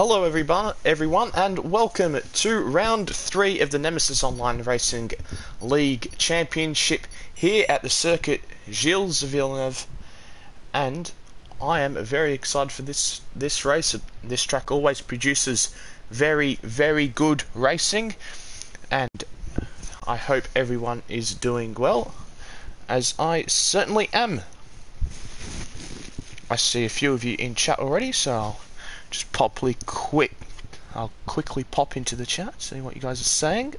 Hello everyone, and welcome to round 3 of the Nemesis Online Racing League Championship here at the circuit Gilles Villeneuve, and I am very excited for this race. This track always produces very good racing, and I hope everyone is doing well, as I certainly am. I see a few of you in chat already, so I'll quickly pop into the chat, see what you guys are saying.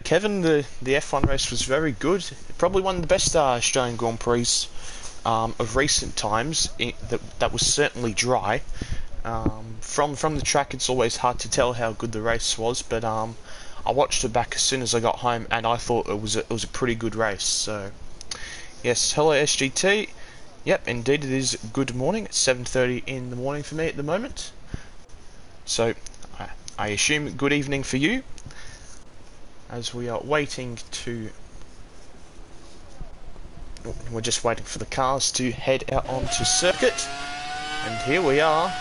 Kevin, the F1 race was very good. Probably one of the best Australian Grand Prix of recent times. That was certainly dry. From the track, it's always hard to tell how good the race was, but I watched it back as soon as I got home, and I thought it was a pretty good race. So, yes, hello SGT. Yep, indeed it is good morning. It's 7:30 in the morning for me at the moment. So, I assume good evening for you, as we are waiting to... We're just waiting for the cars to head out onto circuit. And here we are.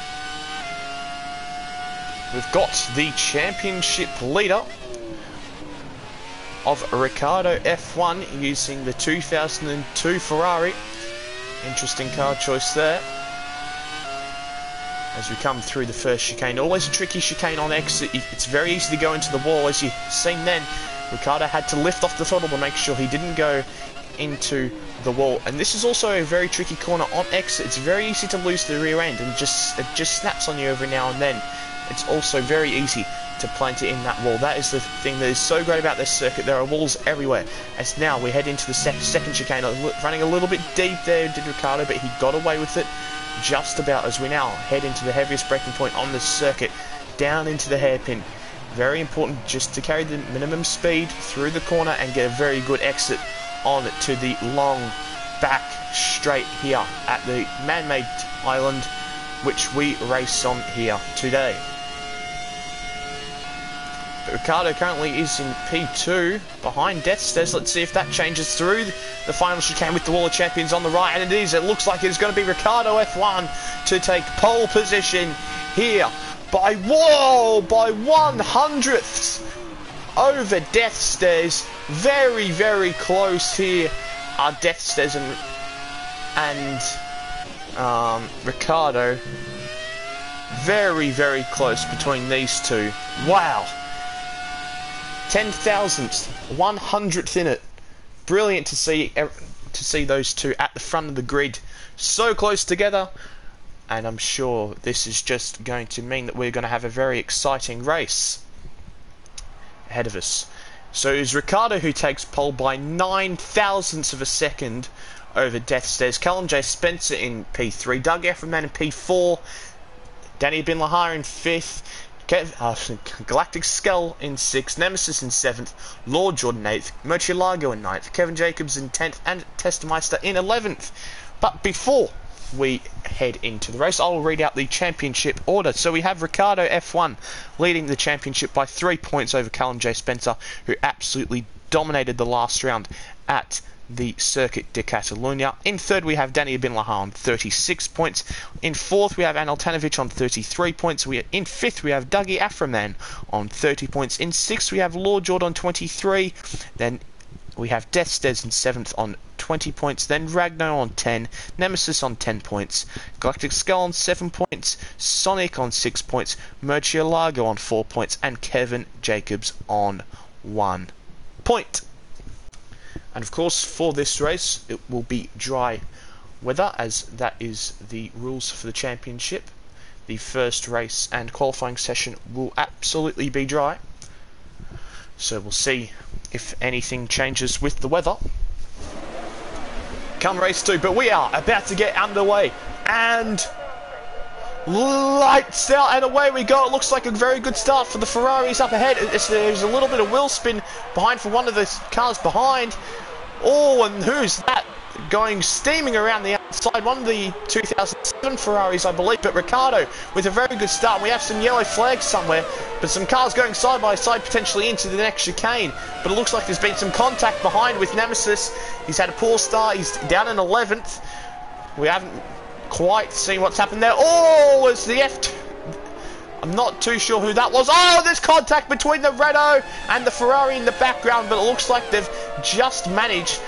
We've got the championship leader of Ricciardo F1 using the 2002 Ferrari. Interesting car choice there. As we come through the first chicane, always a tricky chicane on exit. It's very easy to go into the wall. As you've seen then, Ricciardo had to lift off the throttle to make sure he didn't go into the wall. And this is also a very tricky corner on exit. It's very easy to lose the rear end, and it just snaps on you every now and then. It's also very easy to plant it in that wall. That is the thing that is so great about this circuit. There are walls everywhere. As now we head into the second chicane, running a little bit deep there, did Ricciardo, but he got away with it just about, as we now head into the heaviest braking point on the circuit, down into the hairpin. Very important just to carry the minimum speed through the corner and get a very good exit on to the long back straight here at the man-made island which we race on here today. But Ricciardo currently is in P2 behind Death Stairs. Let's see if that changes through the final chicane with the Wall of Champions on the right, and it is. It looks like it's going to be Ricciardo F1 to take pole position here by 1/100ths over Death Stairs. Very close here are Death Stairs and Ricciardo. Very close between these two. Wow. 10,000th, 100th in it. Brilliant to see those two at the front of the grid, so close together. And I'm sure this is just going to mean that we're going to have a very exciting race ahead of us. So it's Ricciardo who takes pole by 9,000ths of a second over Death Stairs. Callum J. Spencer in P3, Doug Efferman in P4, Danny Bin Lahar in 5th, Galactic Skull in 6th, Nemesis in 7th, Lord Jordan 8th, Murcielago in 9th, Kevin Jacobs in 10th, and Testameister in 11th. But before we head into the race, I'll read out the championship order. So we have Ricciardo F1 leading the championship by 3 points over Callum J. Spencer, who absolutely dominated the last round at the Circuit de Catalunya. In third we have Danny Bin Lahar on 36 points. In fourth we have Anel Tanovic on 33 points. In fifth we have Dougie Aframan on 30 points. In sixth we have Lord Jord on 23. Then we have Death Stairs in 7th on 20 points. Then Ragnar on 10. Nemesis on 10 points. Galactic Skull on 7 points. Sonic on 6 points. Murcielago on 4 points. And Kevin Jacobs on 1 point. And of course, for this race, it will be dry weather, as that is the rules for the championship. The first race and qualifying session will absolutely be dry. So we'll see if anything changes with the weather come race 2. But we are about to get underway, and lights out, and away we go. It looks like a very good start for the Ferraris up ahead. There's a little bit of wheel spin behind for one of the cars behind. Oh, and who's that? going steaming around the outside. One of the 2007 Ferraris, I believe, but Ricciardo with a very good start. We have some yellow flags somewhere, but some cars going side by side, potentially into the next chicane. But it looks like there's been some contact behind with Nemesis. He's had a poor start. He's down in 11th. We haven't quite seen what's happened there. Oh, it's the F2. I'm not too sure who that was. Oh, there's contact between the Renault and the Ferrari in the background, but it looks like they've just managed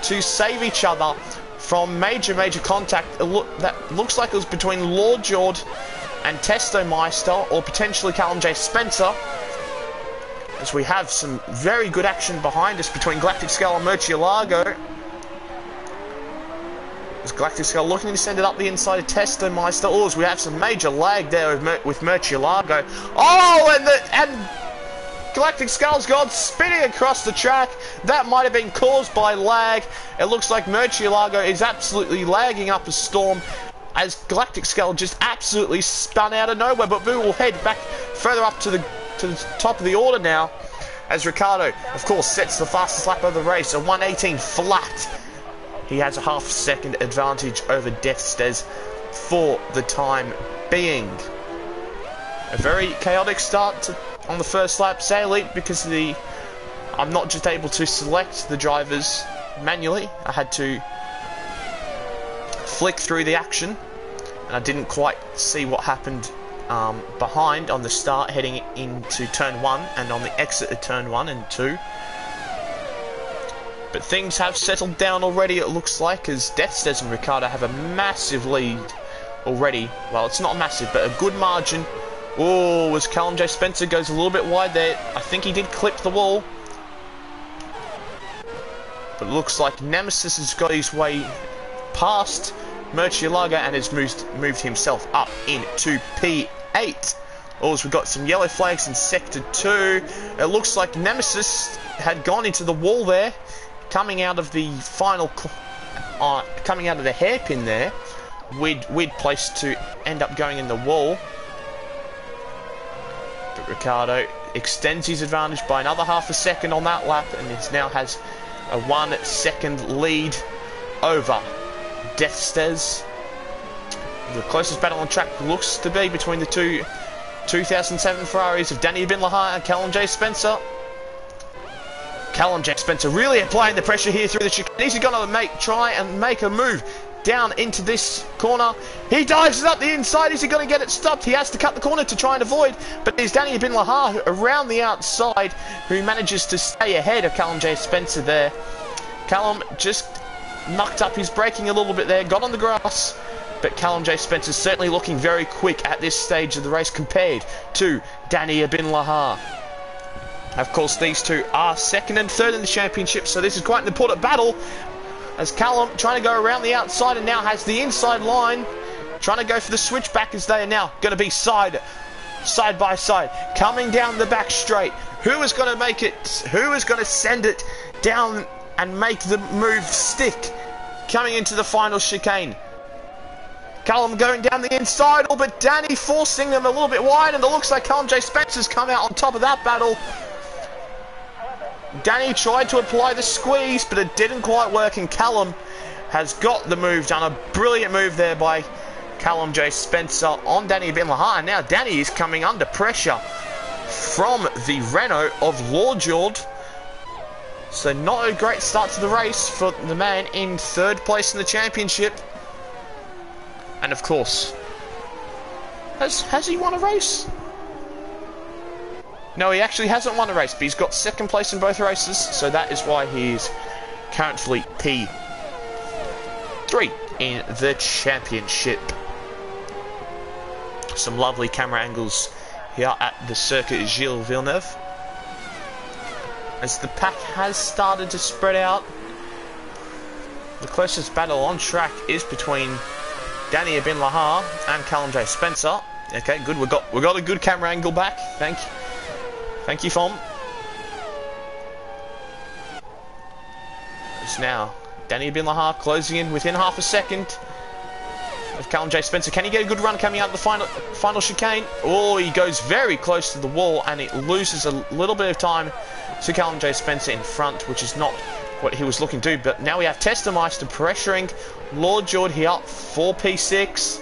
to save each other from major contact. That looks like it was between Lord George and Testo Meister, or potentially Callum J. Spencer, as we have some very good action behind us between Galactic Scale and Murcielago. As Galactic Skull looking to send it up the inside of Testo Meister. Oh, as we have some major lag there with Murcielago. Oh, and Galactic Skull's gone spinning across the track. That might have been caused by lag. It looks like Murcielago is absolutely lagging up a storm, as Galactic Skull just absolutely spun out of nowhere. But we will head back further up to the top of the order now, as Ricciardo, of course, sets the fastest lap of the race, a 1:18 flat. He has a half-second advantage over Deathstes for the time being. A very chaotic start on the first lap, sadly, because I'm not just able to select the drivers manually. I had to flick through the action, and I didn't quite see what happened behind on the start heading into turn 1 and on the exit of turn 1 and 2. But things have settled down already, it looks like, as Deathstes and Ricciardo have a massive lead already. Well, it's not massive, but a good margin. Oh, as Callum J. Spencer goes a little bit wide there. I think he did clip the wall. But it looks like Nemesis has got his way past Murcielago and has moved himself up into P8. Oh, as we've got some yellow flags in Sector 2. It looks like Nemesis had gone into the wall there. Coming out of the final, coming out of the hairpin there, we'd place to end up going in the wall. But Ricciardo extends his advantage by another half a second on that lap, and now has a 1 second lead over Deathstes. The closest battle on track looks to be between the two 2007 Ferraris of Danny Bin Lahar and Callum J. Spencer. Callum J. Spencer really applying the pressure here through the chicane. He's going to try and make a move down into this corner. He dives it up the inside. Is he going to get it stopped? He has to cut the corner to try and avoid. But there's Danny Bin Lahar around the outside, who manages to stay ahead of Callum J. Spencer there. Callum just mucked up his braking a little bit there, got on the grass. But Callum J. Spencer is certainly looking very quick at this stage of the race compared to Danny Bin Lahar. Of course, these two are second and third in the championship, so this is quite an important battle, as Callum trying to go around the outside and now has the inside line, trying to go for the switchback, as they are now going to be side by side, coming down the back straight. Who is going to make it? Who is going to send it down and make the move stick? Coming into the final chicane. Callum going down the inside, but Danny forcing them a little bit wide, and it looks like Callum J. Spencer's come out on top of that battle. Danny tried to apply the squeeze, but it didn't quite work, and Callum has got the move done. A brilliant move there by Callum J. Spencer on Danny Bin Lahar. And now Danny is coming under pressure from the Renault of Lord George. So not a great start to the race for the man in third place in the championship. And of course, has he won a race? No, he actually hasn't won a race, but he's got second place in both races, so that is why he's currently P3 in the championship. Some lovely camera angles here at the Circuit Gilles Villeneuve. As the pack has started to spread out, the closest battle on track is between Danny Bin Lahar and Callum J. Spencer. Okay, good. We got a good camera angle back. Thank you, Fom. It's now Danny Bin Lahar closing in within half a second of Callum J. Spencer. Can he get a good run coming out the final chicane? Oh, he goes very close to the wall, and it loses a little bit of time to Callum J. Spencer in front, which is not what he was looking to do. But now we have Testameister pressuring Lord Jord here for P6.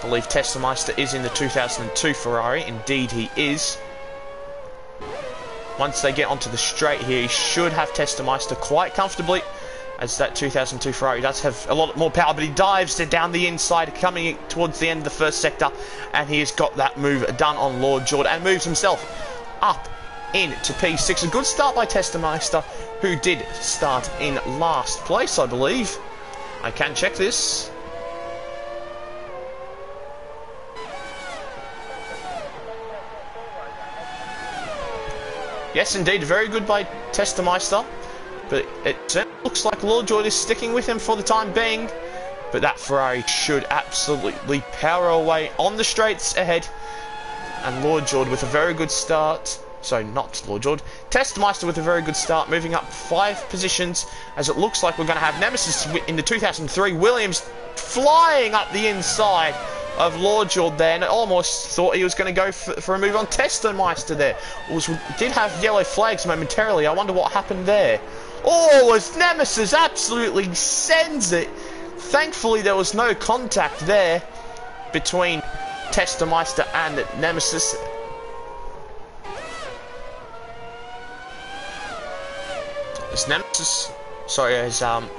I believe Testameister is in the 2002 Ferrari. Indeed he is. Once they get onto the straight here, he should have Testameister quite comfortably, as that 2002 Ferrari does have a lot more power, but he dives down the inside, coming towards the end of the first sector, and he has got that move done on Lord Jord, and moves himself up into P6. A good start by Testameister, who did start in last place, I believe. I can check this. Yes, indeed, very good by Testameister. But it certainly looks like Lord Jord is sticking with him for the time being. But that Ferrari should absolutely power away on the straights ahead. And Lord Jord with a very good start. Sorry, not Lord Jord. Testameister with a very good start, moving up 5 positions. As it looks like we're going to have Nemesis in the 2003 Williams flying up the inside of Lord Jord there, and I almost thought he was going to go for a move on Testameister there. Did have yellow flags momentarily. I wonder what happened there. Oh, as Nemesis absolutely sends it. Thankfully, there was no contact there between Testameister and Nemesis. As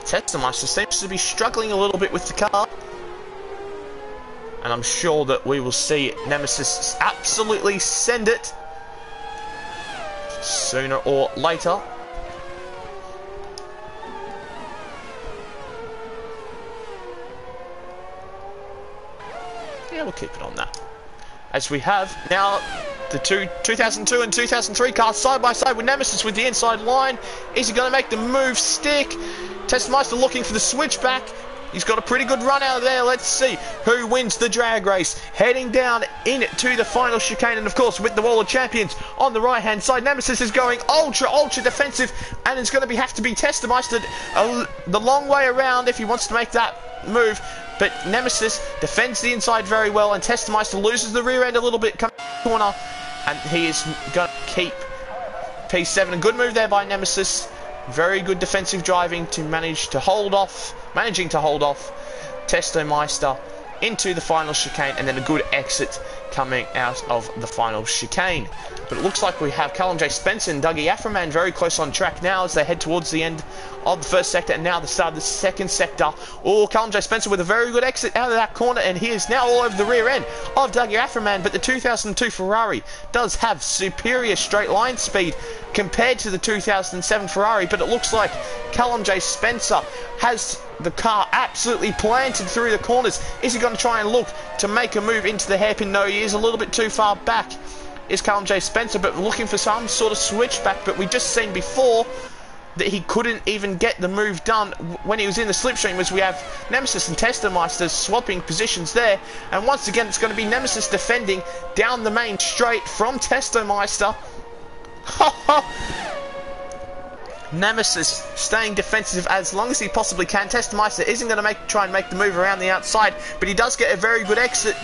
Testameister seems to be struggling a little bit with the car. And I'm sure that we will see Nemesis absolutely send it sooner or later. Yeah, we'll keep it on that. As we have now the 2002 and 2003 cars side by side with Nemesis with the inside line. Is he going to make the move stick? Testameister looking for the switchback. He's got a pretty good run out of there. Let's see who wins the drag race. Heading down into the final chicane. And of course, with the Wall of Champions on the right-hand side, Nemesis is going ultra defensive. And it's going to have to be Testameister the long way around if he wants to make that move. But Nemesis defends the inside very well. And Testameister loses the rear end a little bit coming corner. And he is going to keep P7. A good move there by Nemesis. Very good defensive driving to managing to hold off Testameister into the final chicane, and then a good exit coming out of the final chicane. But it looks like we have Callum J. Spencer and Dougie Aframan very close on track now as they head towards the end of the first sector and now the start of the second sector. Oh, Callum J. Spencer with a very good exit out of that corner, and he is now all over the rear end of Dougie Aframan. But the 2002 Ferrari does have superior straight line speed compared to the 2007 Ferrari, but it looks like Callum J. Spencer has the car absolutely planted through the corners. Is he going to try and look to make a move into the hairpin? No, he is a little bit too far back, is Callum J. Spencer, but looking for some sort of switchback. But we just seen before that he couldn't even get the move done when he was in the slipstream, as we have Nemesis and Testameister swapping positions there. And once again, it's going to be Nemesis defending down the main straight from Testameister. Nemesis staying defensive as long as he possibly can. Testameister isn't going to try and make the move around the outside, but he does get a very good exit.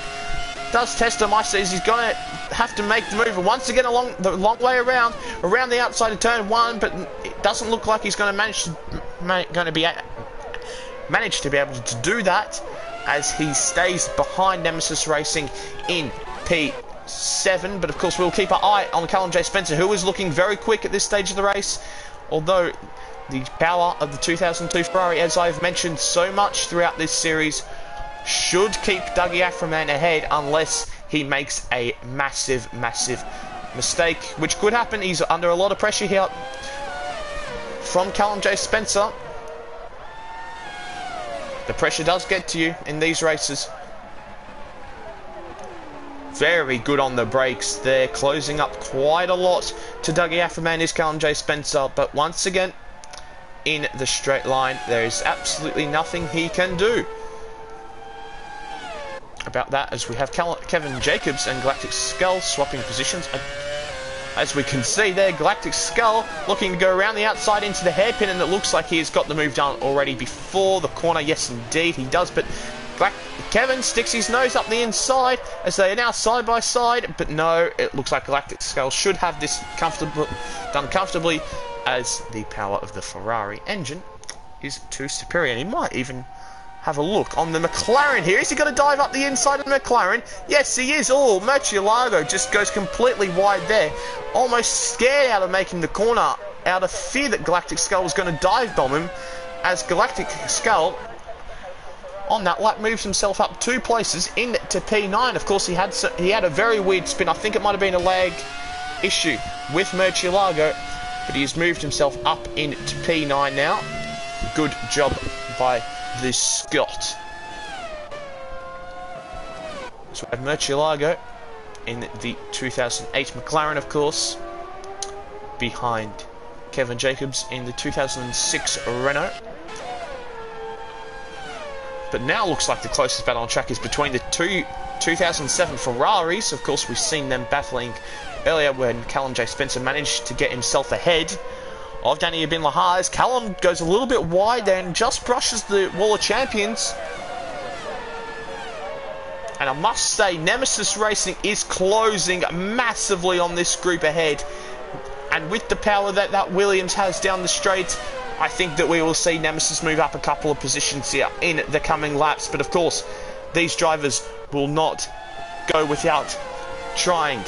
Does Testameister, is he's going to have to make the move once again along the long way around the outside of turn 1, but it doesn't look like he's going to manage to be able to do that, as he stays behind Nemesis Racing in P7. But of course we'll keep our eye on Callum J. Spencer, who is looking very quick at this stage of the race. Although the power of the 2002 Ferrari, as I've mentioned so much throughout this series, should keep Dougie Aframan ahead unless he makes a massive mistake, which could happen. He's under a lot of pressure here from Callum J. Spencer. The pressure does get to you in these races. Very good on the brakes there, closing up quite a lot to Dougie Aframan is Callum J. Spencer, but once again in the straight line there is absolutely nothing he can do about that, as we have Kevin Jacobs and Galactic Skull swapping positions. As we can see there, Galactic Skull looking to go around the outside into the hairpin, and it looks like he has got the move done already before the corner. Yes indeed he does, but Kevin sticks his nose up the inside as they are now side by side, but no, it looks like Galactic Skull should have this done comfortably, as the power of the Ferrari engine is too superior. And he might even have a look on the McLaren here. Is he going to dive up the inside of the McLaren? Yes, he is. Oh, Murcielago just goes completely wide there, almost scared out of making the corner, out of fear that Galactic Skull was going to dive bomb him, as Galactic Skull on that lap moves himself up 2 places into P9. Of course, he had a very weird spin. I think it might have been a lag issue with Murcielago, but he has moved himself up into P9 now. Good job by the Scot. So we have Murcielago in the 2008 McLaren, of course, behind Kevin Jacobs in the 2006 Renault. But now looks like the closest battle on track is between the 2007 Ferraris. Of course, we've seen them battling earlier when Callum J. Spencer managed to get himself ahead of Danny Bin Lahar. Callum goes a little bit wide there and just brushes the wall of champions. And I must say, Nemesis Racing is closing massively on this group ahead. And with the power that Williams has down the straight, I think that we will see Nemesis move up a couple of positions here in the coming laps. But of course, these drivers will not go without trying.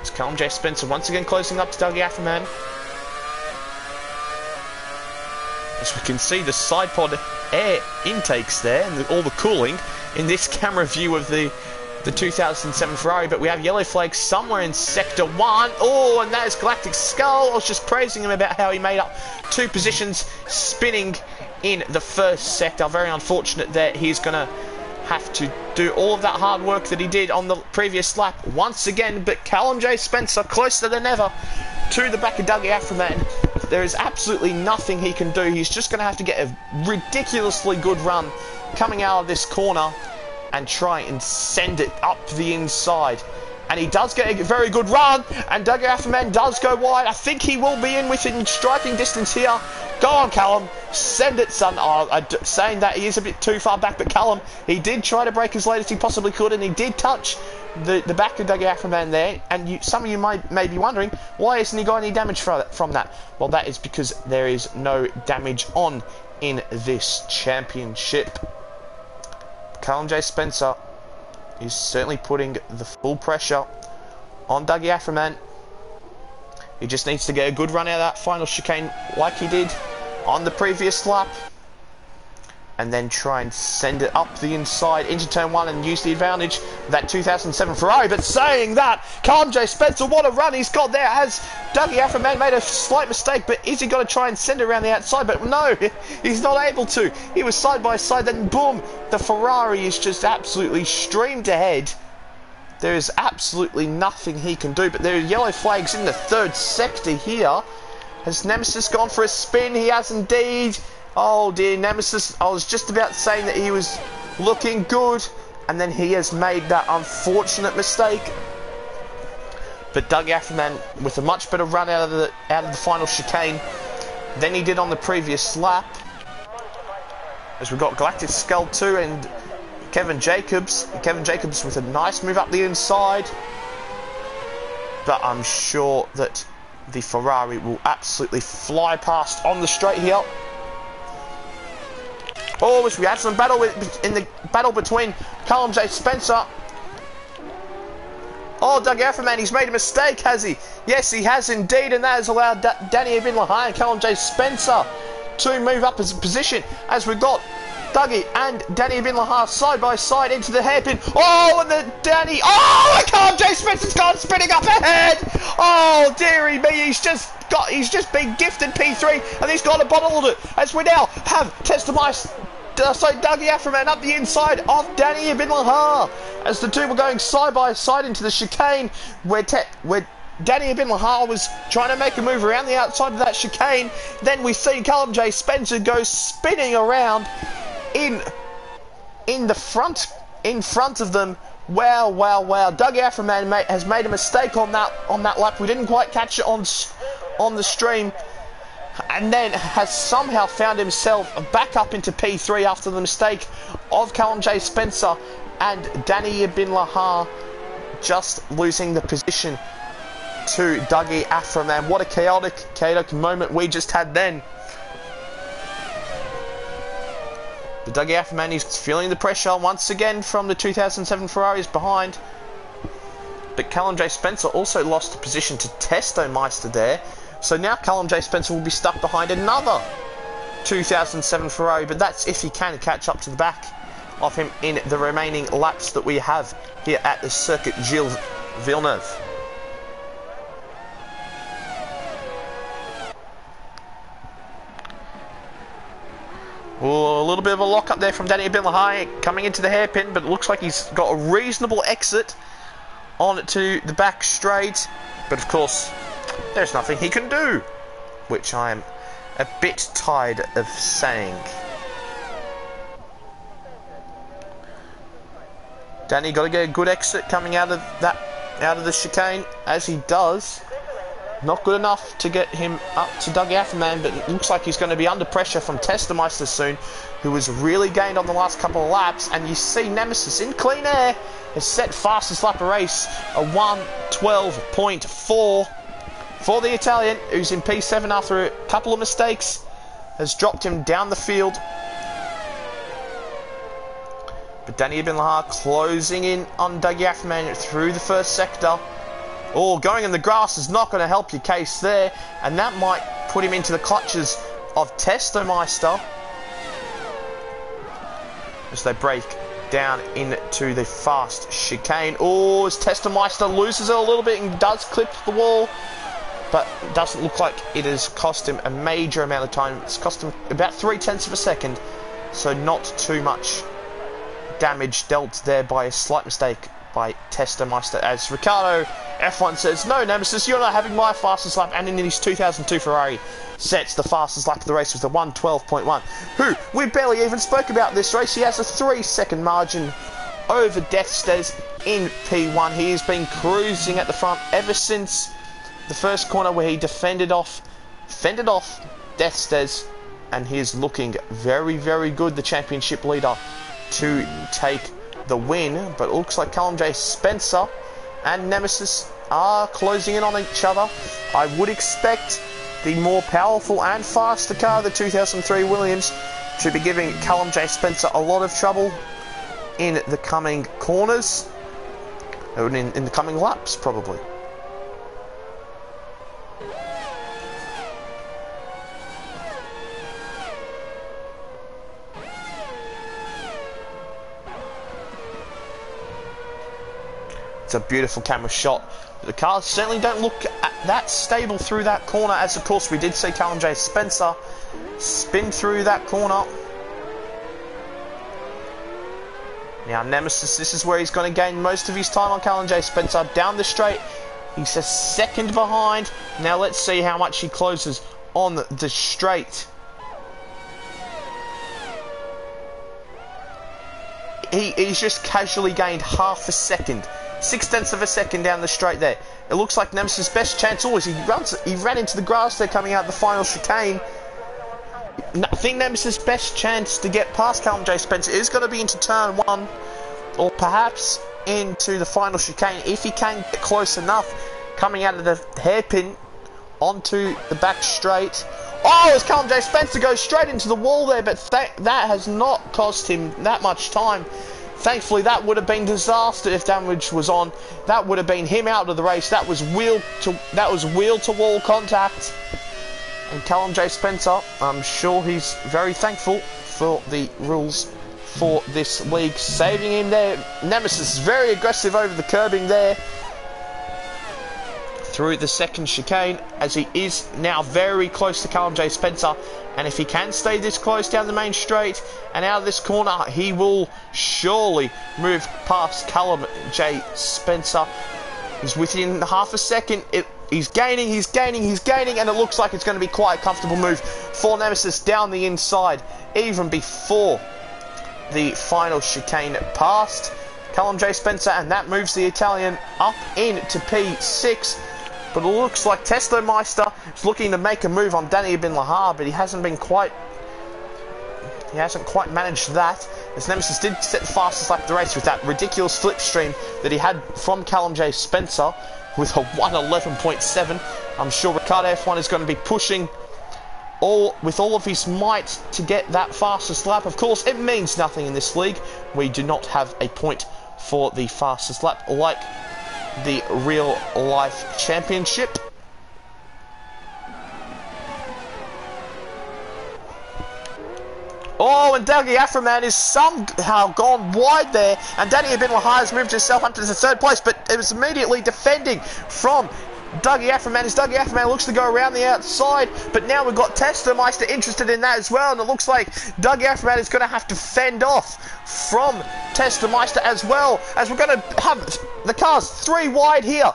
It's Callum J. Spencer once again closing up to Dougie Afferman. As we can see the side pod air intakes there and all the cooling in this camera view of the 2007 Ferrari, but we have yellow flags somewhere in Sector 1. Oh, and that is Galactic Skull. I was just praising him about how he made up 2 positions spinning in the first sector. Very unfortunate that he's going to have to do all of that hard work that he did on the previous lap once again, but Callum J. Spencer closer than ever to the back of Dougie Afferman. There is absolutely nothing he can do. He's just going to have to get a ridiculously good run coming out of this corner and try and send it up the inside. And he does get a very good run, and Dougie Afferman does go wide. I think he will be in within striking distance here. Go on, Callum. Send it, son. Oh, saying that he is a bit too far back, but Callum, he did try to brake as late as he possibly could, and he did touch the back of Dougie Afferman there. And some of you may be wondering, why isn't he got any damage from that? Well, that is because there is no damage on in this championship. Callum J. Spencer is certainly putting the full pressure on Dougie Afferman. He just needs to get a good run out of that final chicane like he did on the previous lap, and then try and send it up the inside into turn 1 and use the advantage of that 2007 Ferrari. But saying that, Callum J. Spencer, what a run he's got there. Has Dougie Afferman made a slight mistake, but is he going to try and send it around the outside? But no, he's not able to. He was side by side, then boom, the Ferrari is just absolutely streamed ahead. There is absolutely nothing he can do, but there are yellow flags in the 3rd sector here. Has Nemesis gone for a spin? He has indeed. Oh dear, Nemesis, I was just about saying that he was looking good, and then he has made that unfortunate mistake. But Dougie Afferman with a much better run out of the final chicane than he did on the previous lap. As we've got Galactic Skull 2 and Kevin Jacobs. Kevin Jacobs with a nice move up the inside. But I'm sure that the Ferrari will absolutely fly past on the straight here. Oh, we had some battle in the battle between Callum J. Spencer. Oh, Dougie Afferman, he's made a mistake, has he? Yes, he has indeed, and that has allowed Danny Bin Lahar and Callum J. Spencer to move up as a position, as we've got Dougie and Danny Bin Lahar side by side into the hairpin. Oh, and the Danny. Oh, and Callum J. Spencer's gone spinning up ahead. Oh, dearie me, he's just been gifted P3, and he's got to bottle it. As we now have Dougie Afferman up the inside of Danny Bin Lahar, as the two were going side by side into the chicane, where Danny Bin Lahar was trying to make a move around the outside of that chicane. Then we see Callum J. Spencer go spinning around in front of them. Wow, wow, wow. Dougie Afferman has made a mistake on that lap. We didn't quite catch it on the stream. and then has somehow found himself back up into P3 after the mistake of Callum J. Spencer and Danny Bin Lahar just losing the position to Dougie Aframan. What a chaotic moment we just had then. But Dougie Aframan is feeling the pressure once again from the 2007 Ferraris behind. But Callum J. Spencer also lost the position to Testomeister there. So now Callum J. Spencer will be stuck behind another 2007 Ferrari. But that's if he can catch up to the back of him in the remaining laps that we have here at the Circuit Gilles Villeneuve. Oh, a little bit of a lock up there from Danny Bin Lahar coming into the hairpin, but it looks like he's got a reasonable exit on to the back straight. But of course, there's nothing he can do, which I'm a bit tired of saying. Danny got to get a good exit coming out of the chicane, as he does. Not good enough to get him up to Dougie Aframan, but it looks like he's going to be under pressure from Testomeister soon, who has really gained on the last couple of laps. And you see Nemesis in clean air has set fastest lap of race, a 1:12.4 for the Italian, who's in P7 after a couple of mistakes, has dropped him down the field. But Danny Bin Lahar closing in on Dougie Aframan through the first sector. Oh, going in the grass is not going to help your case there, and that might put him into the clutches of Testomeister as they break down into the fast chicane. Oh, as Testomeister loses it a little bit and does clip the wall, but it doesn't look like it has cost him a major amount of time. It's cost him about 0.3 of a second, so not too much damage dealt there by a slight mistake by Testomeister, as Ricardo F1 says, "No, Nemesis, you're not having my fastest lap," and in his 2002 Ferrari sets the fastest lap of the race with a 1:12.1. Who, we barely even spoke about this race. He has a 3-second margin over Deathstes in P1. He has been cruising at the front ever since the first corner where he fended off Deathstes, and he is looking very, very good, the championship leader, to take the win. But it looks like Callum J. Spencer and Nemesis are closing in on each other. I would expect the more powerful and faster car, the 2003 Williams, to be giving Callum J. Spencer a lot of trouble in the coming corners, and in the coming laps probably. It's a beautiful camera shot. The cars certainly don't look that stable through that corner, as of course we did see Callum J. Spencer spin through that corner. Now Nemesis, this is where he's going to gain most of his time on Callum J. Spencer. Down the straight, he's a second behind. Now let's see how much he closes on the straight. He's just casually gained half a second. 0.6 of a second down the straight there. It looks like Nemesis' best chance always. He ran into the grass there coming out the final chicane. I think Nemesis' best chance to get past Callum J. Spencer is going to be into turn 1, or perhaps into the final chicane if he can get close enough coming out of the hairpin onto the back straight. Oh, as Callum J. Spencer goes straight into the wall there, but that has not cost him that much time. Thankfully, that would have been disaster if damage was on. That would have been him out of the race. That was wheel to wall contact. And Callum J. Spencer, I'm sure he's very thankful for the rules for this league, saving him there. Nemesis is very aggressive over the curbing there through the second chicane, as he is now very close to Callum J. Spencer. And if he can stay this close down the main straight and out of this corner, he will surely move past Callum J. Spencer. He's within half a second. He's gaining, and it looks like it's going to be quite a comfortable move for Nemesis down the inside, even before the final chicane passed Callum J. Spencer, and that moves the Italian up into P6. But it looks like Testomeister is looking to make a move on Danny Bin Lahar, but he hasn't quite managed that, as Nemesis did set the fastest lap of the race with that ridiculous slipstream that he had from Callum J. Spencer with a 1:11.7. I'm sure Ricardo F1 is going to be pushing with all of his might to get that fastest lap. Of course, it means nothing in this league. We do not have a point for the fastest lap like the real life championship. Oh, and Dougie Afroman is somehow gone wide there, and Danny Bin Lahar has moved himself up to the third place, but it was immediately defending from Dougie Afroman as Dougie Afroman looks to go around the outside, but now we've got Testomeister interested in that as well, and it looks like Dougie Afroman is going to have to fend off from Testomeister as well, as we're going to have the cars 3 wide here.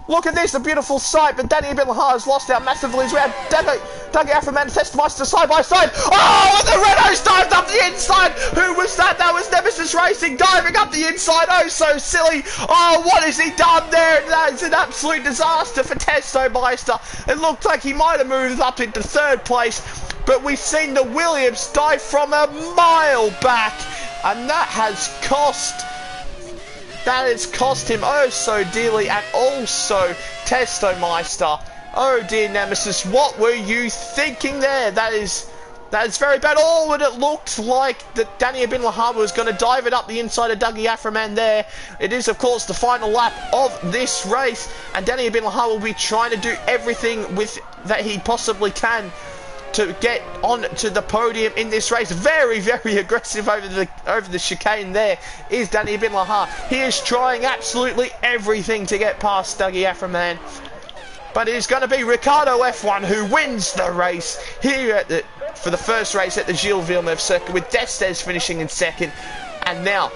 Look at this, a beautiful sight, but Danny Bin Lahar has lost out massively as we have Dougie Afroman and Testomeister side by side. Oh, and the Renault's dived up the inside! Who was that? That was Nemesis Racing diving up the inside. Oh, so silly. Oh, what has he done there? That is an absolute disaster for Testomeister. It looked like he might have moved up into third place, but we've seen the Williams dive from a mile back, and that has cost him oh so dearly, and also Testomeister. Oh dear Nemesis, what were you thinking there? That is very bad. Oh, and it looked like that Danny Bin Lahar was going to dive it up the inside of Dougie Afroman there. It is, of course, the final lap of this race, and Danny Bin Lahar will be trying to do everything that he possibly can to get on to the podium in this race. Very, very aggressive over the chicane there is Danny Bin Lahar. He is trying absolutely everything to get past Dougie Afroman. But it is going to be Ricardo F1 who wins the race here for the first race at the Gilles Villeneuve circuit, with Destes finishing in second. And now,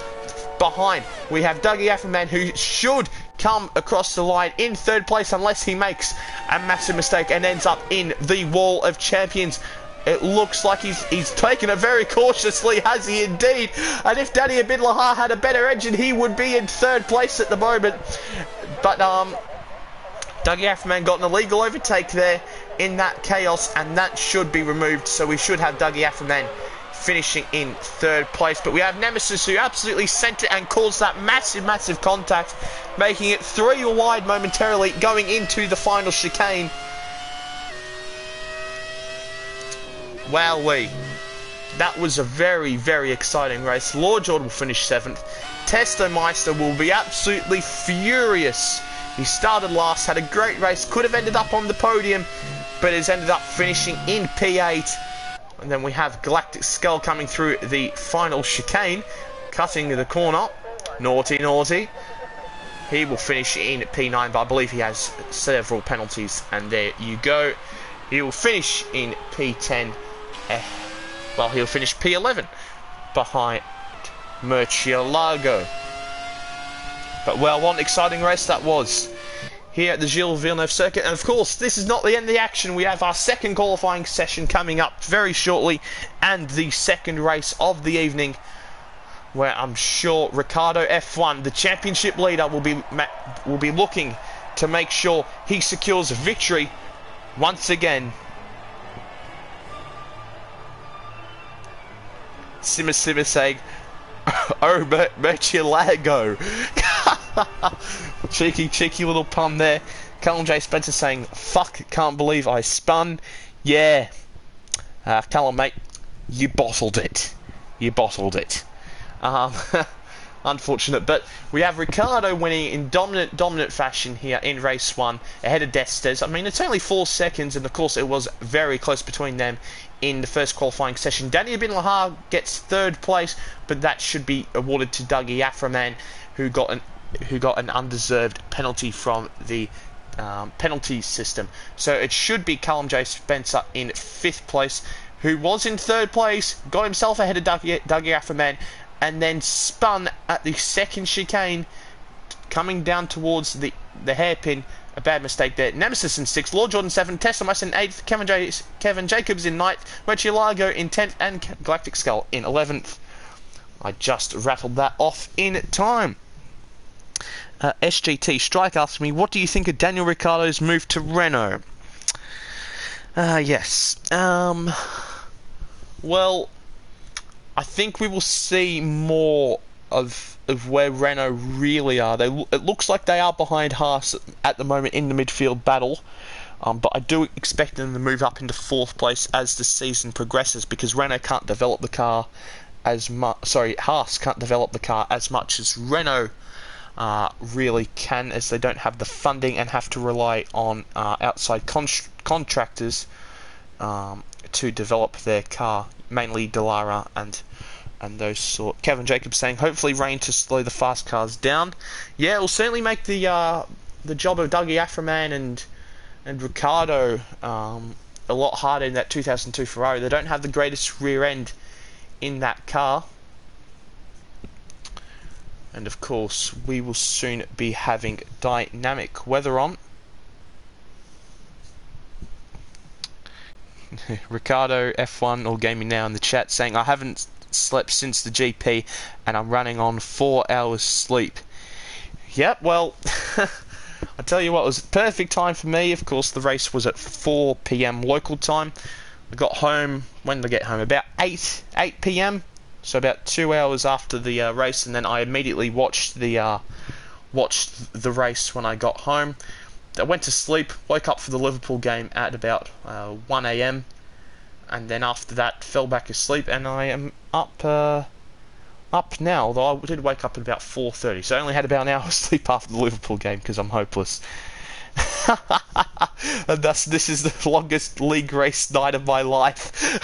behind, we have Dougie Afroman, who should come across the line in third place unless he makes a massive mistake and ends up in the Wall of Champions. It looks like he's taken it very cautiously, has he indeed? And if Danny Bin Lahar had a better engine, he would be in third place at the moment. But Dougie Afroman got an illegal overtake there in that chaos, and that should be removed, so we should have Dougie Afroman finishing in third place. But we have Nemesis, who absolutely sent it and caused that massive contact, making it 3 wide momentarily going into the final chicane. Wowee, that was a very exciting race. Lord Jordan will finish 7th. Testomeister will be absolutely furious. He started last, had a great race, could have ended up on the podium, but has ended up finishing in P8. And then we have Galactic Skull coming through the final chicane, cutting the corner. Naughty. He will finish in P9, but I believe he has several penalties. And there you go. He will finish in P10. Well, he'll finish P11 behind Murcielago. But well, what an exciting race that was here at the Gilles Villeneuve circuit. And of course, this is not the end of the action. We have our second qualifying session coming up very shortly, and the second race of the evening, where I'm sure Ricardo F1, the championship leader, will be looking to make sure he secures a victory once again. Simmer saying, oh, Murcielago. cheeky little pun there. Callum J. Spencer saying, fuck, can't believe I spun. Yeah. Callum, mate, you bottled it. Unfortunate, but we have Ricardo winning in dominant fashion here in race 1 ahead of Destes. I mean, it's only 4 seconds, and of course it was very close between them in the first qualifying session. Danny Bin Lahar gets 3rd place, but that should be awarded to Dougie Afroman, who got an undeserved penalty from the penalty system. So it should be Callum J. Spencer in 5th place, who was in 3rd place, got himself ahead of Dougie Afroman, and then spun at the second chicane, coming down towards the hairpin. A bad mistake there. Nemesis in 6th, Lord Jordan 7th, Testomeister in 8th, Kevin Jacobs in 9th, Murcielago in 10th, and Galactic Skull in 11th. I just rattled that off in time. SGT Strike asks me, what do you think of Daniel Ricciardo's move to Renault? Yes. Well, I think we will see more of where Renault really are. It looks like they are behind Haas at the moment in the midfield battle. But I do expect them to move up into 4th place as the season progresses, because Renault can't develop the car as much. Sorry, Haas can't develop the car as much as Renault really can, as they don't have the funding and have to rely on outside contractors to develop their car, mainly Dallara and those sort. Kevin Jacobs saying, hopefully rain to slow the fast cars down. Yeah, it will certainly make the job of Dougie Aframan and Ricciardo a lot harder in that 2002 Ferrari. They don't have the greatest rear end in that car. And of course, we will soon be having dynamic weather on. Ricardo F1 or Gaming Now in the chat saying, I haven't slept since the GP and I'm running on 4 hours sleep. Yep, well, I tell you what, it was a perfect time for me. Of course, the race was at 4 PM local time. I got home, when did I get home? About 8 PM. So about 2 hours after the race, and then I immediately watched the race when I got home. I went to sleep, woke up for the Liverpool game at about 1 AM, and then after that fell back asleep, and I am up now, although I did wake up at about 4:30, so I only had about an hour's sleep after the Liverpool game because I'm hopeless. And thus this is the longest league race night of my life.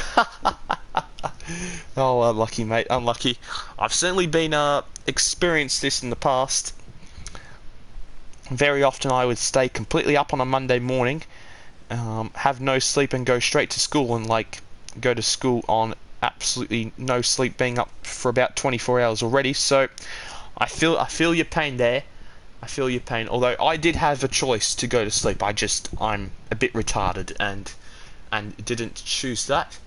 Oh, unlucky, mate, unlucky. I've certainly been experienced this in the past. Very often I would stay completely up on a Monday morning, have no sleep and go straight to school, and go to school on absolutely no sleep, being up for about 24 hours already. So I feel your pain there. I feel your pain. Although I did have a choice to go to sleep, I'm a bit retarded and didn't choose that.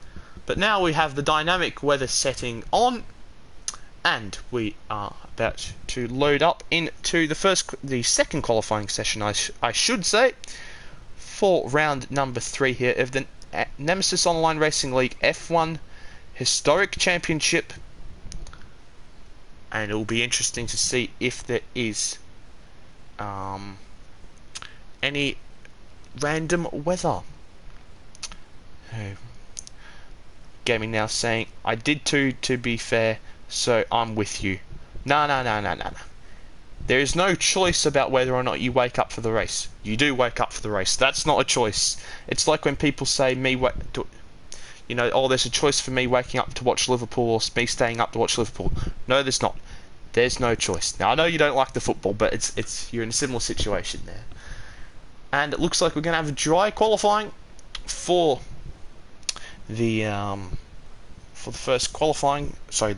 But now we have the dynamic weather setting on, and we are about to load up into the second qualifying session, I should say, for round number 3 here of the Nemesis Online Racing League F1 Historic Championship. And it will be interesting to see if there is any random weather. Gaming Now saying, I did too, to be fair, so I'm with you. No. There is no choice about whether or not you wake up for the race. You do wake up for the race. That's not a choice. It's like when people say oh, there's a choice for me waking up to watch Liverpool or me staying up to watch Liverpool. No, there's not. There's no choice. Now, I know you don't like the football, but you're in a similar situation there. And it looks like we're going to have a dry qualifying for the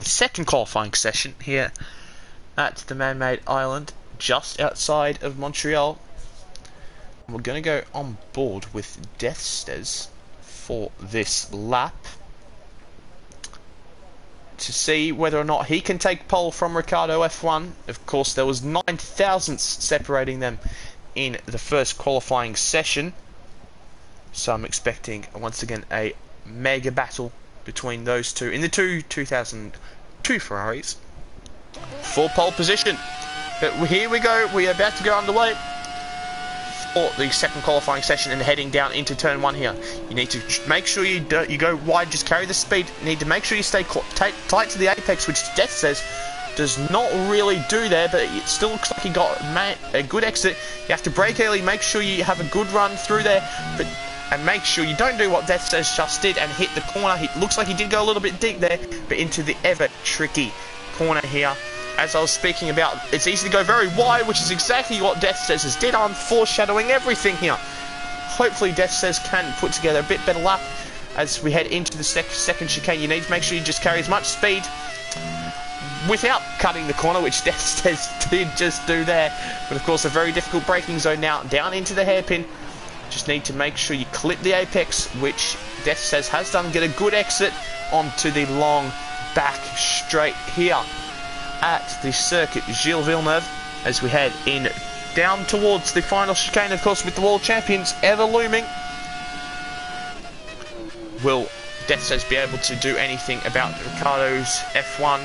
second qualifying session here at the man-made island just outside of Montreal. And we're going to go on board with Deathstez for this lap to see whether or not he can take pole from Ricciardo F1. Of course, there was 9 thousandths separating them in the first qualifying session, so I'm expecting once again a mega battle between those two in the 2002 Ferraris for pole position. But here we go, we are about to go underway for the second qualifying session and heading down into turn 1 here. You need to make sure you go wide, just carry the speed. You need to make sure you stay tight to the apex, which Death says does not really do there, but it still looks like he got a good exit. You have to brake early, make sure you have a good run through there, and make sure you don't do what Death says just did and hit the corner. It looks like he did go a little bit deep there, but into the ever tricky corner here. As I was speaking about, it's easy to go very wide, which is exactly what Death Says did. I'm foreshadowing everything here. Hopefully Death Says can put together a bit better lap as we head into the second chicane. You need to make sure you just carry as much speed without cutting the corner, which Death Says did just do there. But of course, a very difficult braking zone now, down into the hairpin. Just need to make sure you clip the apex, which Death Says has done. Get a good exit onto the long back straight here at the circuit Gilles Villeneuve. as we head in down towards the final chicane, of course, with the world champions ever looming. Will Death Says be able to do anything about Ricciardo's F1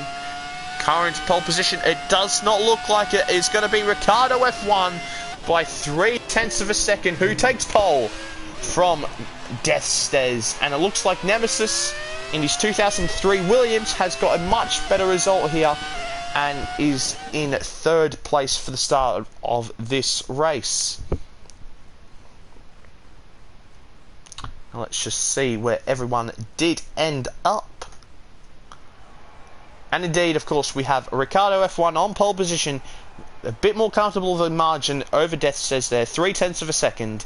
current pole position? It does not look like it. It's going to be Ricciardo F1 by 0.3 of a second. Who takes pole from Death Says? And it looks like Nemesis in his 2003 Williams has got a much better result here and is in 3rd place for the start of this race. Now let's just see where everyone did end up. And indeed, of course, we have Ricciardo F1 on pole position, a bit more comfortable of a margin over Death Says there, 0.3 of a second.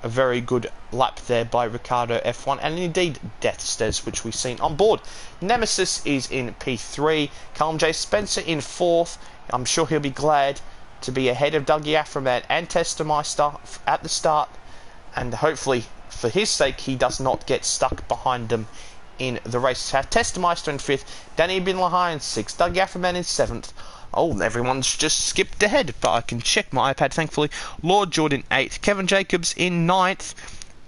A very good lap there by Ricciardo F1, and indeed Death Says, which we've seen on board. Nemesis is in P3, Callum J. Spencer in 4th. I'm sure he'll be glad to be ahead of Dougie Aframan and Testameister at the start, and hopefully for his sake he does not get stuck behind them in the race. Have Testameister in 5th, Danny Bin Lahai in 6th, Dougie Aframan in 7th. Oh, everyone's just skipped ahead, but I can check my iPad, thankfully. Lord Jordan 8th, Kevin Jacobs in 9th,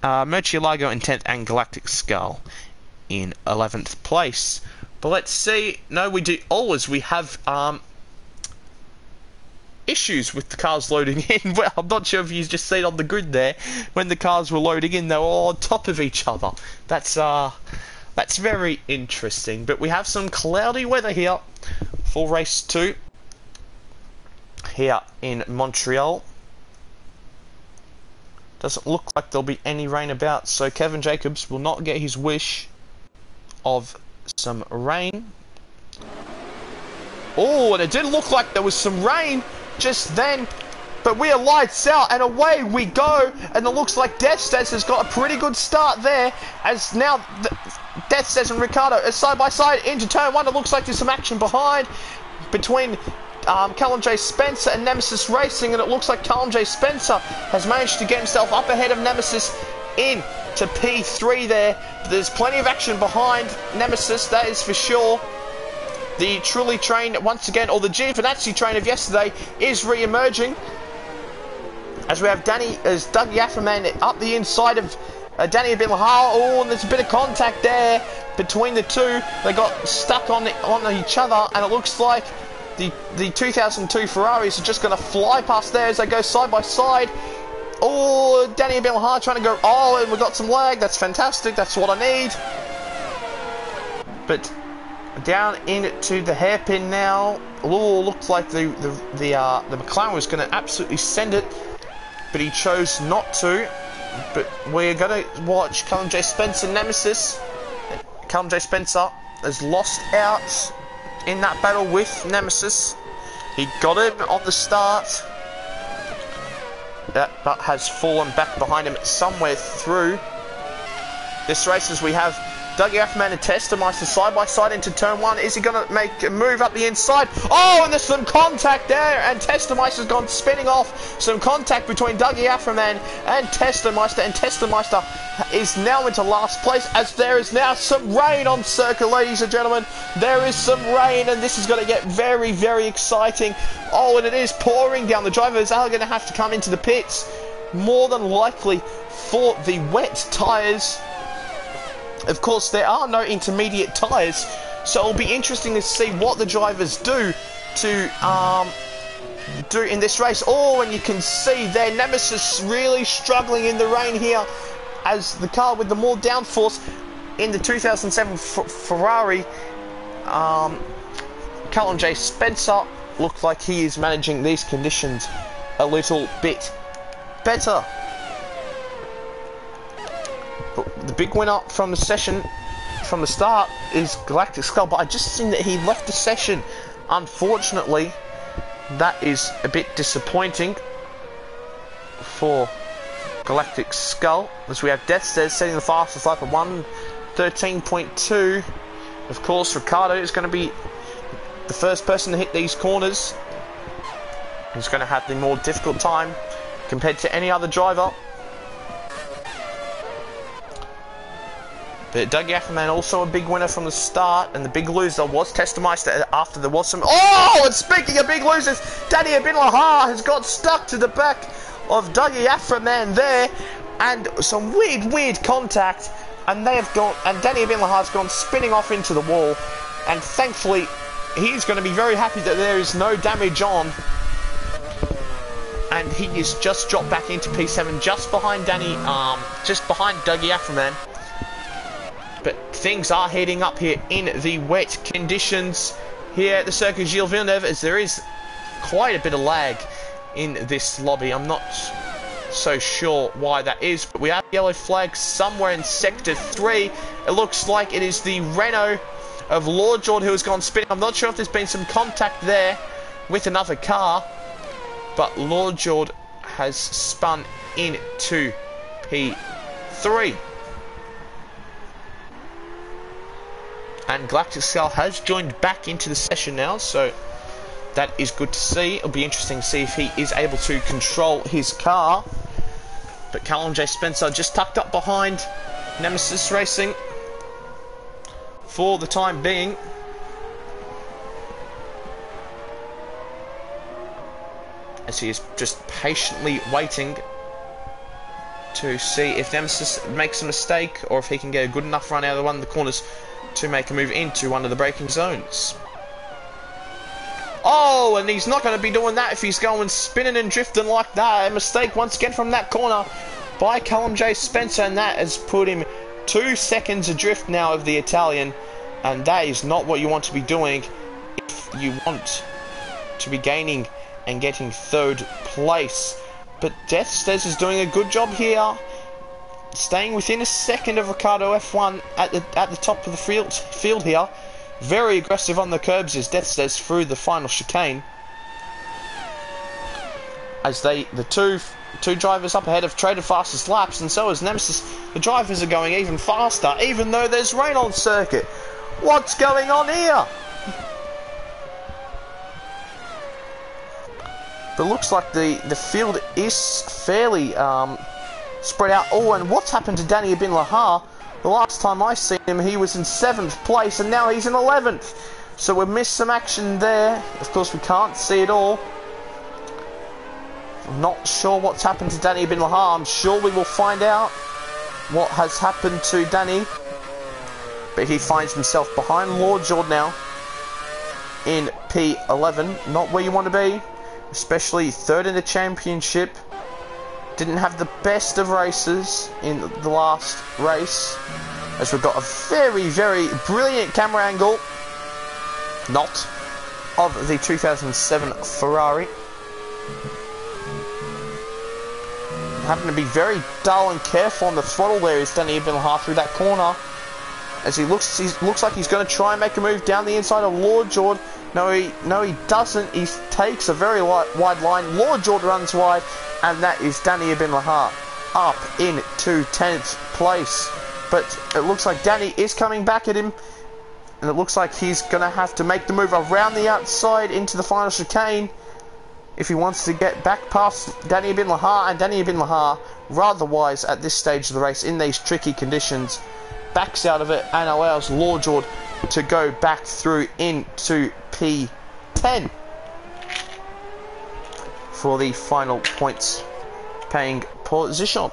Murcielago in 10th, and Galactic Skull in 11th place. But let's see. No, we do always. We have issues with the cars loading in. Well, I'm not sure if you just seen on the grid there. When the cars were loading in, they were all on top of each other. That's very interesting. But we have some cloudy weather here for race 2. Here in Montreal. Doesn't look like there'll be any rain about, so Kevin Jacobs will not get his wish of some rain. Oh, and it did look like there was some rain just then, but we are lights out and away we go, and it looks like Death Says has got a pretty good start there, as now Death Says and Ricciardo are side by side into turn 1. It looks like there's some action behind between Callum J. Spencer and Nemesis Racing, and it looks like Callum J. Spencer has managed to get himself up ahead of Nemesis in to P3 there. But there's plenty of action behind Nemesis, that is for sure. The Trulli train once again, or the Giovinazzi train of yesterday, is re-emerging. As we have Dougie Aframan up the inside of Danny Bin Lahai. Oh, and there's a bit of contact there between the two. They got stuck on each other, and it looks like the 2002 Ferraris are just going to fly past there as they go side by side. Oh, Danny Bin Lahai trying to go. Oh, and we've got some lag. That's fantastic. That's what I need. But down into the hairpin now. Oh, looks like the McLaren was going to absolutely send it, but he chose not to. But we're going to watch Callum J. Spencer Nemesis. Callum J. Spencer has lost out in that battle with Nemesis. He got him on the start, but has fallen back behind him somewhere through this race, as we have Dougie Aframan and Testameister side by side into turn 1. Is he going to make a move up the inside? Oh, and there's some contact there, and Testameister's gone spinning off. Some contact between Dougie Aframan and Testameister is now into last place, as there is now some rain on circuit, ladies and gentlemen. There is some rain, and this is going to get very, very exciting. Oh, and it is pouring down. The drivers are going to have to come into the pits, more than likely, for the wet tyres. Of course, there are no intermediate tyres, so it'll be interesting to see what the drivers do in this race. Oh, and you can see there Nemesis really struggling in the rain here, as the car with the more downforce in the 2007 Ferrari. Callum J. Spencer looked like he is managing these conditions a little bit better. But the big winner from the session, from the start, is Galactic Skull. But I just seen that he left the session. Unfortunately, that is a bit disappointing for Galactic Skull, as we have Death Says setting the fastest lap at 1:13.2. Of course, Ricciardo is going to be the first person to hit these corners. He's going to have the more difficult time compared to any other driver. But Dougie Afferman also a big winner from the start, and the big loser was Testameister after there was some... Oh, and speaking of big losers, Danny Bin Lahar has got stuck to the back of Dougie Afferman there, and some weird contact, and they have gone, and Danny Bin Lahar's gone spinning off into the wall, and thankfully he's going to be very happy that there is no damage on. And he is just dropped back into P7, just behind just behind Dougie Afferman. But things are heating up here in the wet conditions here at the Circuit Gilles Villeneuve, as there is quite a bit of lag in this lobby. I'm not so sure why that is, but we have yellow flags somewhere in Sector 3. It looks like it is the Renault of Lord George who has gone spinning. I'm not sure if there's been some contact there with another car, but Lord George has spun into P3. And Galactic Skull has joined back into the session now, so that is good to see. It'll be interesting to see if he is able to control his car. But Callum J. Spencer just tucked up behind Nemesis Racing for the time being. As he is just patiently waiting to see if Nemesis makes a mistake or if he can get a good enough run out of one of the corners to make a move into one of the braking zones. Oh, and he's not going to be doing that if he's going spinning and drifting like that. A mistake once again from that corner by Callum J. Spencer, and that has put him 2 seconds adrift now of the Italian, and that is not what you want to be doing if you want to be gaining and getting 3rd place. But Deathstes is doing a good job here, staying within a second of Ricardo F1 at the top of the field here. Very aggressive on the curbs is Deathstes through the final chicane. As the two drivers up ahead have traded fastest laps, and so is Nemesis. The drivers are going even faster, even though there's rain on circuit. What's going on here? But it looks like the field is fairly spread out. Oh, and what's happened to Danny Bin Lahar? The last time I seen him, he was in 7th place, and now he's in 11th. So we've missed some action there. Of course, we can't see it all. I'm not sure what's happened to Danny Bin Lahar. I'm sure we will find out what has happened to Danny. But he finds himself behind Lord George now in P11. Not where you want to be, especially 3rd in the championship. Didn't have the best of races in the last race, as we've got a very brilliant camera angle, not of the 2007 Ferrari. Having to be very dull and careful on the throttle there is Danny Bin Lahar through that corner, as he looks like he's going to try and make a move down the inside of Lord George. No, he doesn't. He takes a very wide line. Lord George runs wide, and that is Danny Bin Lahar up into 10th place. But it looks like Danny is coming back at him, and it looks like he's going to have to make the move around the outside into the final chicane if he wants to get back past Danny Bin Lahar. And Danny Bin Lahar, rather wise at this stage of the race in these tricky conditions, backs out of it and allows Lord George to go back through into P10 for the final points paying position.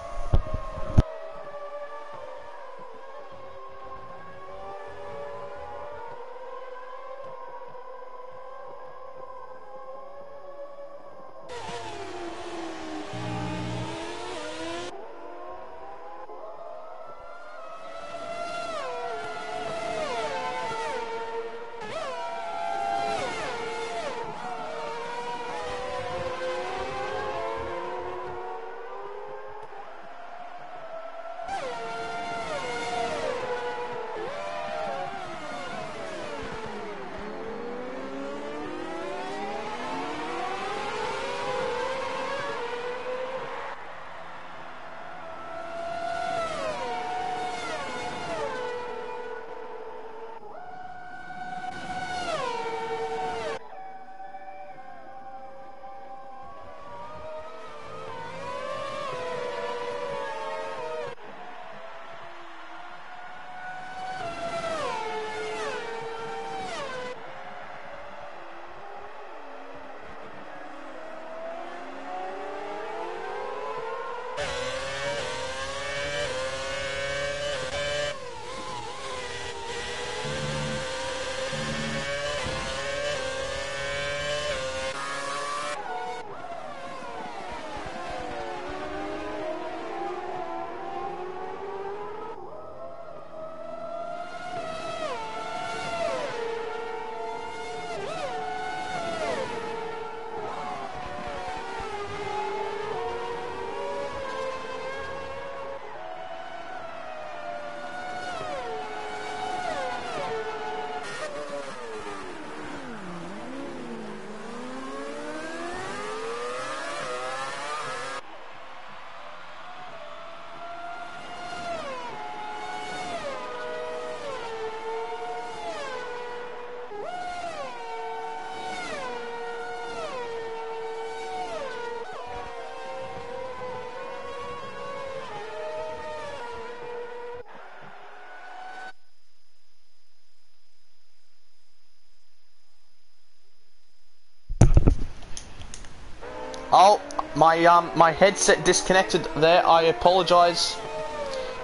Oh, my headset disconnected there. I apologise.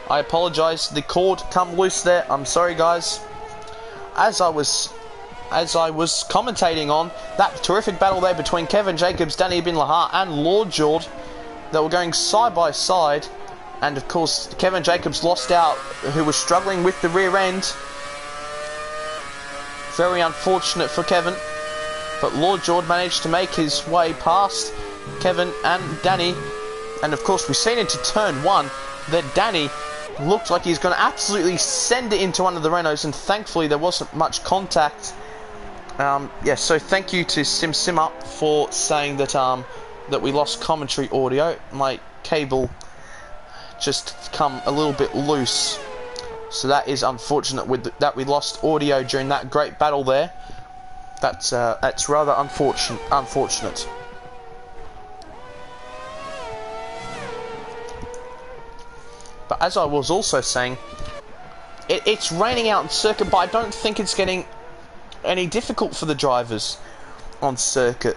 The cord come loose there. I'm sorry, guys. As I was commentating on that terrific battle there between Kevin Jacobs, Danny Bin Lahar, and Lord Jord, that were going side by side, and of course Kevin Jacobs lost out, who was struggling with the rear end. Very unfortunate for Kevin, but Lord Jord managed to make his way past Kevin and Danny, and of course we've seen into turn one that Danny looked like he's going to absolutely send it into one of the Renaults, and thankfully there wasn't much contact. Yeah, so thank you to SimSimUp for saying that that we lost commentary audio. My cable just come a little bit loose, so that is unfortunate that we lost audio during that great battle there. That's rather unfortunate. But as I was also saying, it's raining out in circuit, but I don't think it's getting any difficult for the drivers on circuit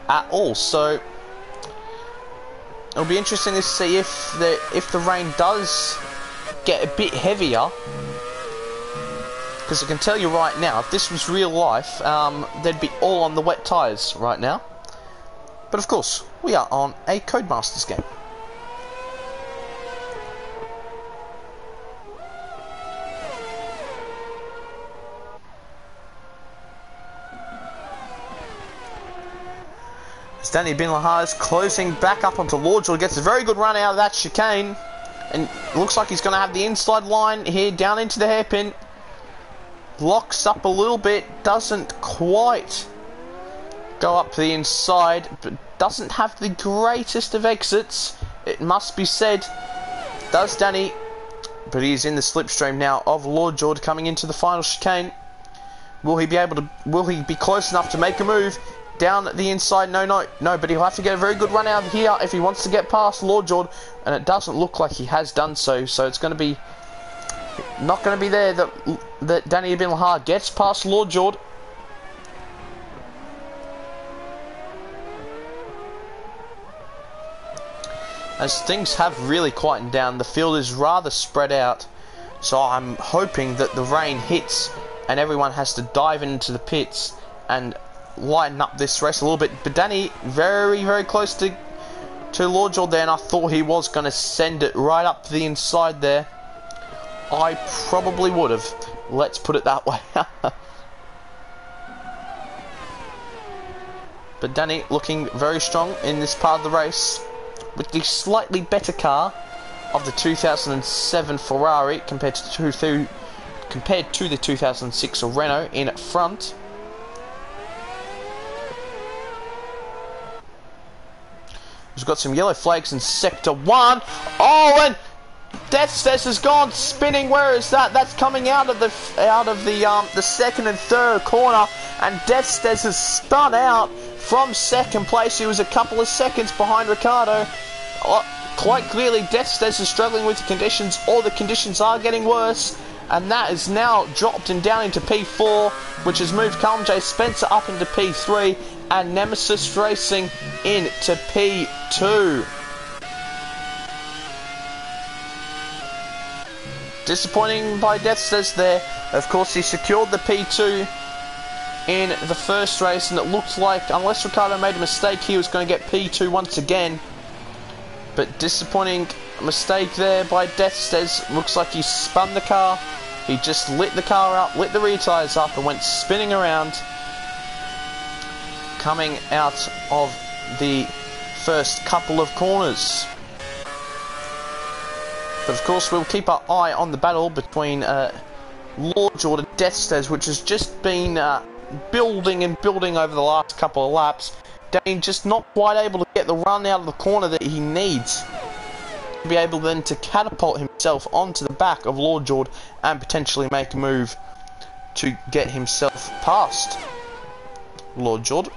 at all. So it'll be interesting to see if the rain does get a bit heavier, because I can tell you right now, if this was real life, they'd be all on the wet tyres right now. But of course, we are on a Codemasters game. Danny Bin Lahar is closing back up onto Lord Jord, gets a very good run out of that chicane, and looks like he's going to have the inside line here down into the hairpin. Locks up a little bit, doesn't quite go up to the inside, but doesn't have the greatest of exits, it must be said, does Danny, but he's in the slipstream now of Lord Jord coming into the final chicane. Will he be close enough to make a move? Down the inside, no, but he'll have to get a very good run out of here if he wants to get past Lord Jord, and it doesn't look like he has done so, so it's going to be not going to be there that Danny Bin Lahar gets past Lord Jord. As things have really quietened down, the field is rather spread out, so I'm hoping that the rain hits and everyone has to dive into the pits and lighten up this race a little bit. But Danny very, very close to Lord Jord there, and I thought he was going to send it right up to the inside there. I probably would have, let's put it that way. But Danny looking very strong in this part of the race, with the slightly better car of the 2007 Ferrari compared to the 2006 Renault in front. We've got some yellow flags in sector 1. Oh, and Deathstess has gone spinning. Where is that? That's coming out of the second and third corner, and Deathstess has spun out from second place. He was a couple of seconds behind Ricardo. Quite clearly, Deathstess is struggling with the conditions, or the conditions are getting worse, and that is now dropped him down into P4, which has moved Calm J Spencer up into P3, and Nemesis Racing into P2. Disappointing by Deathstess there. Of course, he secured the P2 in the first race, and it looked like, unless Ricardo made a mistake, he was going to get P2 once again. But disappointing mistake there by Deathstess. Looks like he spun the car. He just lit the car up, lit the rear tyres up, and went spinning around, coming out of the first couple of corners. But of course, we'll keep our eye on the battle between Lord Jord and Deathstess, which has just been building and building over the last couple of laps. Dane just not quite able to get the run out of the corner that he needs to be able then to catapult himself onto the back of Lord Jord and potentially make a move to get himself past Lord Jord.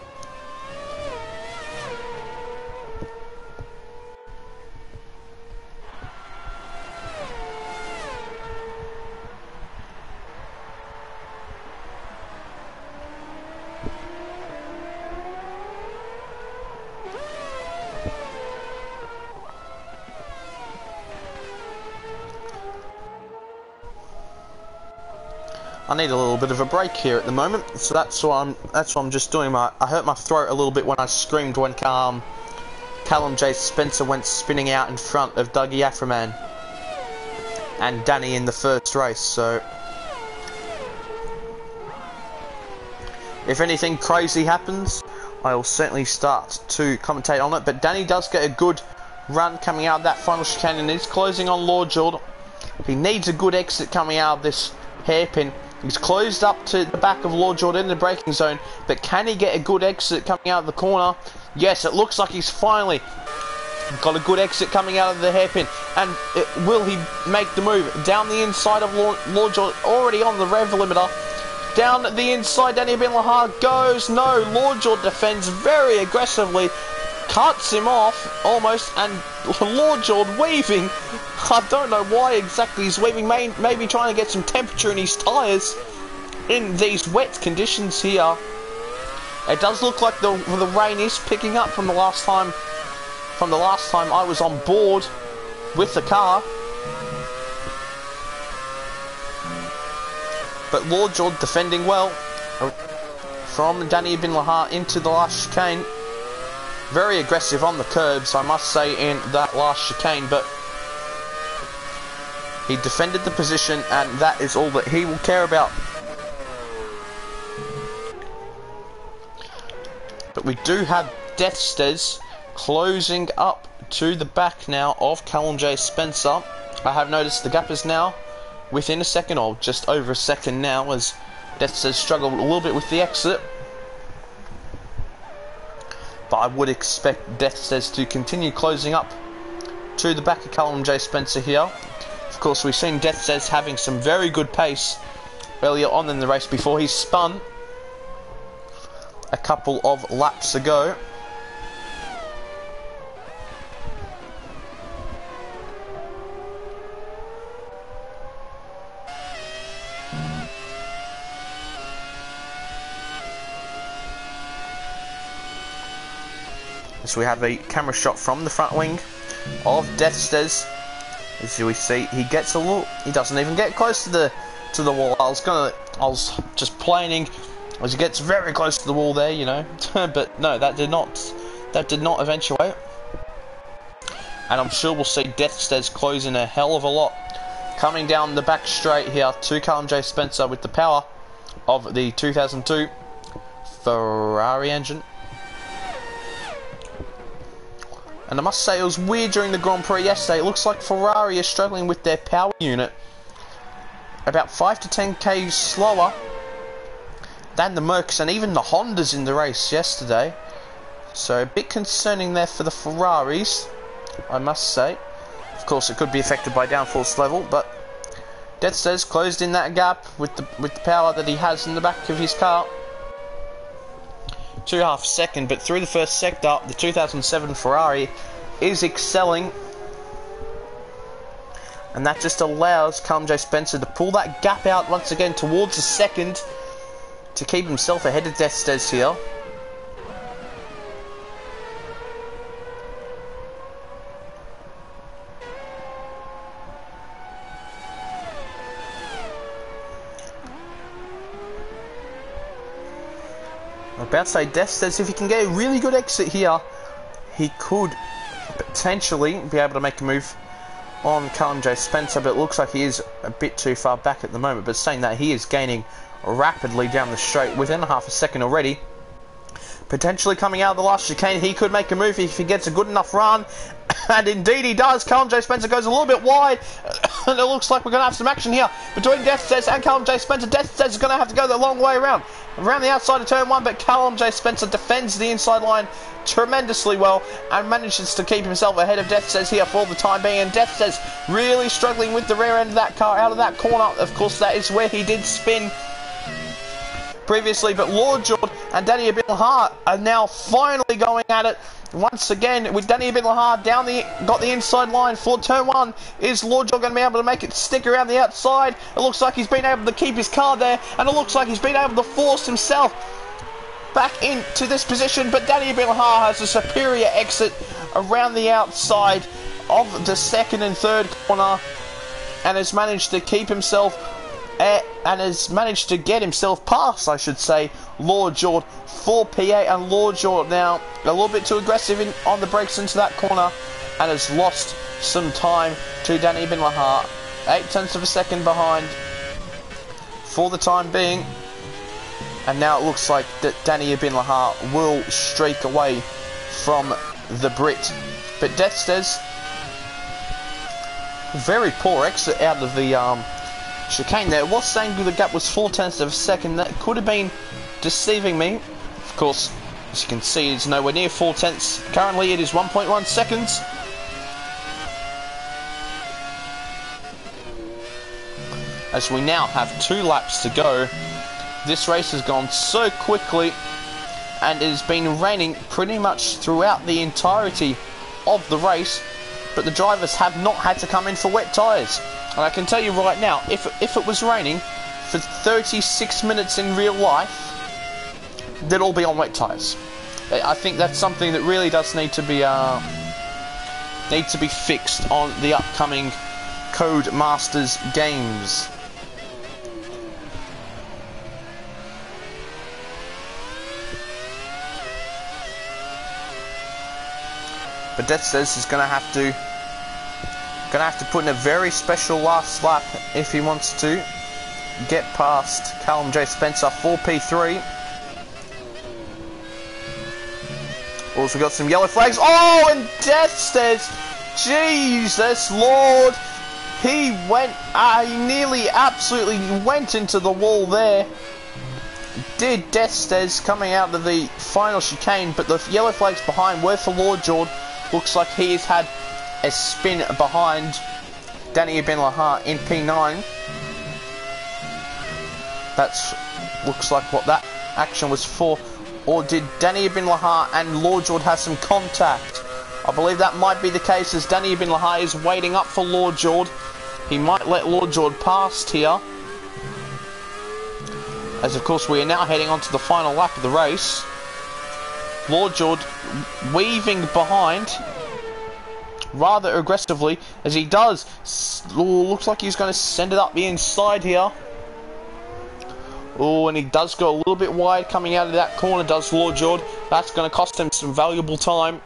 I need a little bit of a break here at the moment, so that's what I'm just doing. I hurt my throat a little bit when I screamed when Callum J. Spencer went spinning out in front of Dougie Aframan and Danny in the first race. So if anything crazy happens, I will certainly start to commentate on it. But Danny does get a good run coming out of that final chicane and is closing on Lord Jord. He needs a good exit coming out of this hairpin. He's closed up to the back of Lord Jord in the braking zone, but can he get a good exit coming out of the corner? Yes, it looks like he's finally got a good exit coming out of the hairpin. And will he make the move down the inside of Lord Jord, already on the rev limiter? Down the inside, Danny Bin Lahar goes. No, Lord Jord defends very aggressively, cuts him off almost, and Lord Jord weaving. I don't know why exactly he's weaving, maybe trying to get some temperature in his tyres in these wet conditions here. It does look like the rain is picking up from the last time I was on board with the car. But Lord Jord defending well from Danny Bin Lahar into the last chicane. Very aggressive on the curbs, I must say, in that last chicane, but he defended the position, and that is all that he will care about. But we do have Deathstez closing up to the back now of Callum J. Spencer. I have noticed the gap is now within a second, or just over a second now, as Deathstez struggled a little bit with the exit. But I would expect Deathstez to continue closing up to the back of Callum J. Spencer here. Of course, we've seen Deathstez having some very good pace earlier on in the race before he spun a couple of laps ago. So we have a camera shot from the front wing of Deathstez. As we see, he gets a little. He doesn't even get close to the wall. I was just planning as he gets very close to the wall there, you know. But no, that did not eventuate. And I'm sure we'll see Deathstez closing a hell of a lot coming down the back straight here to Callum J. Spencer with the power of the 2002 Ferrari engine. And I must say, it was weird during the Grand Prix yesterday. It looks like Ferrari is struggling with their power unit. About 5 to 10 k's slower than the Mercs and even the Hondas in the race yesterday. So a bit concerning there for the Ferraris, I must say. Of course, it could be affected by downforce level, but Deathstez closed in that gap with the power that he has in the back of his car. 2.5 seconds, but through the first sector, the 2007 Ferrari is excelling, and that just allows Callum J. Spencer to pull that gap out once again towards the second to keep himself ahead of Deathstez here. I'm about to say, Deathstez, if he can get a really good exit here, he could potentially be able to make a move on Callum J. Spencer, but it looks like he is a bit too far back at the moment. But saying that, he is gaining rapidly down the straight within half a second already. Potentially coming out of the last chicane, he could make a move if he gets a good enough run. And indeed he does. Callum J. Spencer goes a little bit wide. And it looks like we're going to have some action here between Deathstez and Callum J. Spencer. Deathstez is going to have to go the long way around the outside of turn 1, but Callum J. Spencer defends the inside line tremendously well and manages to keep himself ahead of Deathstez here for the time being. And Deathstez really struggling with the rear end of that car out of that corner. Of course, that is where he did spin previously, but Lord Jord and Danny Bin Lahar are now finally going at it once again with Danny Bin Lahar got the inside line for turn 1. Is Lord Jord going to be able to make it stick around the outside? It looks like he's been able to keep his car there, and it looks like he's been able to force himself back into this position, but Danny Bin Lahar has a superior exit around the outside of the second and third corner and has managed to keep himself and has managed to get himself past, I should say, Lord George for P8, and Lord George now a little bit too aggressive on the brakes into that corner and has lost some time to Danny Bin Lahar. 0.8 of a second behind for the time being, and now it looks like that Danny Bin Lahar will streak away from the Brit. But Deathstez, very poor exit out of the chicane there. It was saying the gap was 0.4 of a second. That could have been deceiving me. Of course, as you can see, it's nowhere near 0.4. Currently, it is 1.1 seconds. As we now have 2 laps to go. This race has gone so quickly, and it has been raining pretty much throughout the entirety of the race, but the drivers have not had to come in for wet tyres. And I can tell you right now, if it was raining for 36 minutes in real life, they'd all be on wet tyres. I think that's something that really does need to be fixed on the upcoming Codemasters games. But Deathstez is gonna have to put in a very special last lap if he wants to get past Callum J. Spencer for P3. Also got some yellow flags. Oh, and Deathstez, Jesus Lord, he nearly absolutely went into the wall there. Did Deathstez coming out of the final chicane, but the yellow flags behind were for Lord George. Looks like he has had a spin behind Danny Bin Lahar in P9. That's looks like what that action was for. Or did Danny Bin Lahar and Lord George have some contact? I believe that might be the case, as Danny Bin Lahar is waiting up for Lord George. He might let Lord George past here. As of course we are now heading on to the final lap of the race. Lord George weaving behind rather aggressively, as he does. Looks like he's going to send it up the inside here. Oh, and he does go a little bit wide coming out of that corner, does Lord George. That's going to cost him some valuable time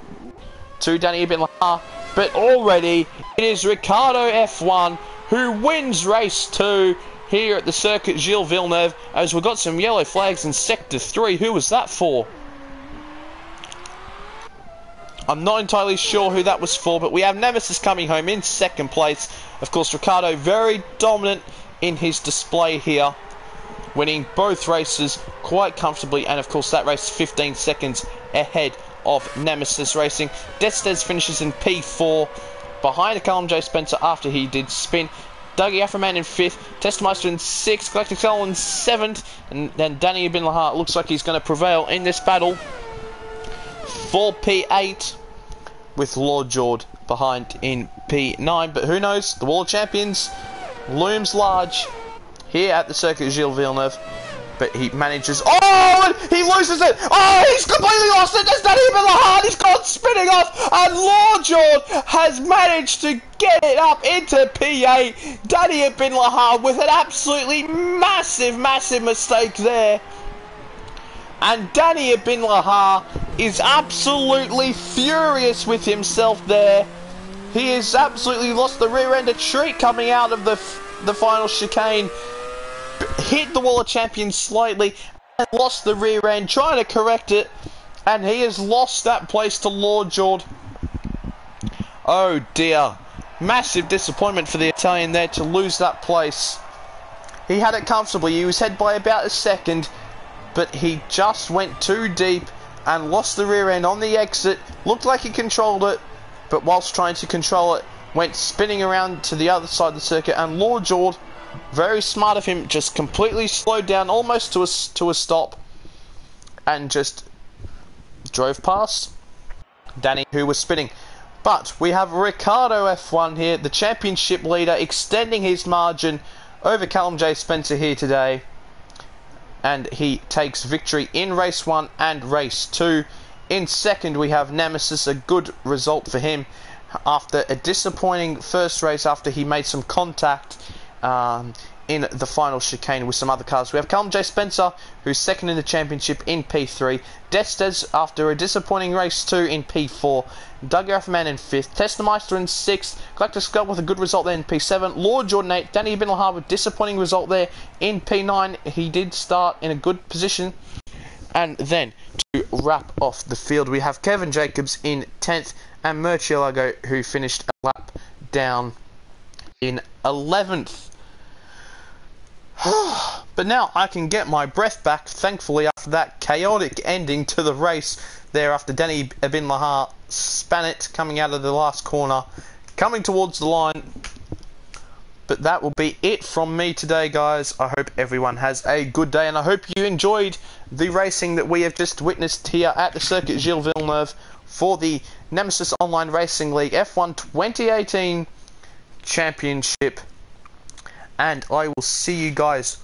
to Danny Bin Lahar. But already it is Ricardo F1 who wins race 2 here at the circuit Gilles Villeneuve, as we've got some yellow flags in sector 3. Who was that for? I'm not entirely sure who that was for, but we have Nemesis coming home in second place. Of course, Ricardo very dominant in his display here, winning both races quite comfortably, and of course that race 15 seconds ahead of Nemesis Racing. Deathstez finishes in P4 behind Callum J. Spencer after he did spin. Dougie Afroman in 5th, Testameister in 6th, Galactic Soul in 7th, and then Danny Bin Lahar looks like he's going to prevail in this battle for P8, with Lord George behind in P9. But who knows, the World Champions looms large here at the circuit Gilles Villeneuve. But he manages, oh, and he loses it. Oh, he's completely lost it. There's Danny Bin Lahar. He's gone spinning off, and Lord George has managed to get it up into P8. Danny Bin Lahar with an absolutely massive mistake there. And Danny Bin Lahar is absolutely furious with himself there. He has absolutely lost the rear end. A treat coming out of the final chicane. Hit the wall of champions slightly and lost the rear end, trying to correct it, and he has lost that place to Lord George. Oh dear, massive disappointment for the Italian there to lose that place. He had it comfortably. He was ahead by about a second, but he just went too deep and lost the rear end on the exit. Looked like he controlled it, but whilst trying to control it, went spinning around to the other side of the circuit, and Lord George, very smart of him, just completely slowed down almost to a stop and just drove past Danny, who was spinning. But we have Ricardo F1 here, the championship leader, extending his margin over Callum J. Spencer here today, and he takes victory in race 1 and race 2. In second we have Nemesis, a good result for him after a disappointing first race after he made some contact in the final chicane with some other cars. We have Callum J. Spencer, who's second in the championship in P3. Destes, after a disappointing race 2 in P4. Doug Rathman in 5th. Testameister in 6th. Collector Scott with a good result there in P7. Lord Jordan 8. Danny Bin Lahar with a disappointing result there in P9. He did start in a good position. And then, to wrap off the field, we have Kevin Jacobs in 10th. And Murcielago, who finished a lap down in 11th. But now I can get my breath back, thankfully, after that chaotic ending to the race there, after Danny Bin Lahar span it coming out of the last corner, coming towards the line. But that will be it from me today, guys. I hope everyone has a good day, and I hope you enjoyed the racing that we have just witnessed here at the Circuit Gilles Villeneuve for the Nemesis Online Racing League F1 2018 Championship. And I will see you guys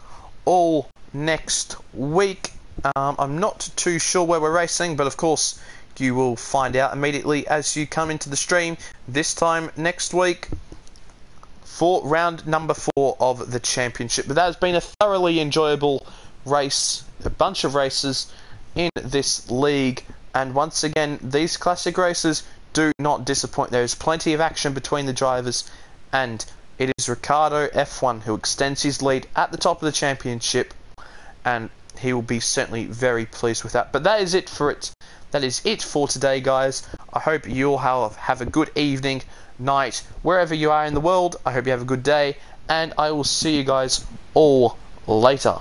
all next week. I'm not too sure where we're racing, but of course you will find out immediately as you come into the stream this time next week for round number 4 of the championship. But that has been a thoroughly enjoyable race, a bunch of races in this league, and once again, these classic races do not disappoint. There is plenty of action between the drivers, and it is Ricardo F1 who extends his lead at the top of the championship, and he will be certainly very pleased with that. But that is it for it. That is it for today, guys. I hope you all have a good evening, night, wherever you are in the world. I hope you have a good day, and I will see you guys all later.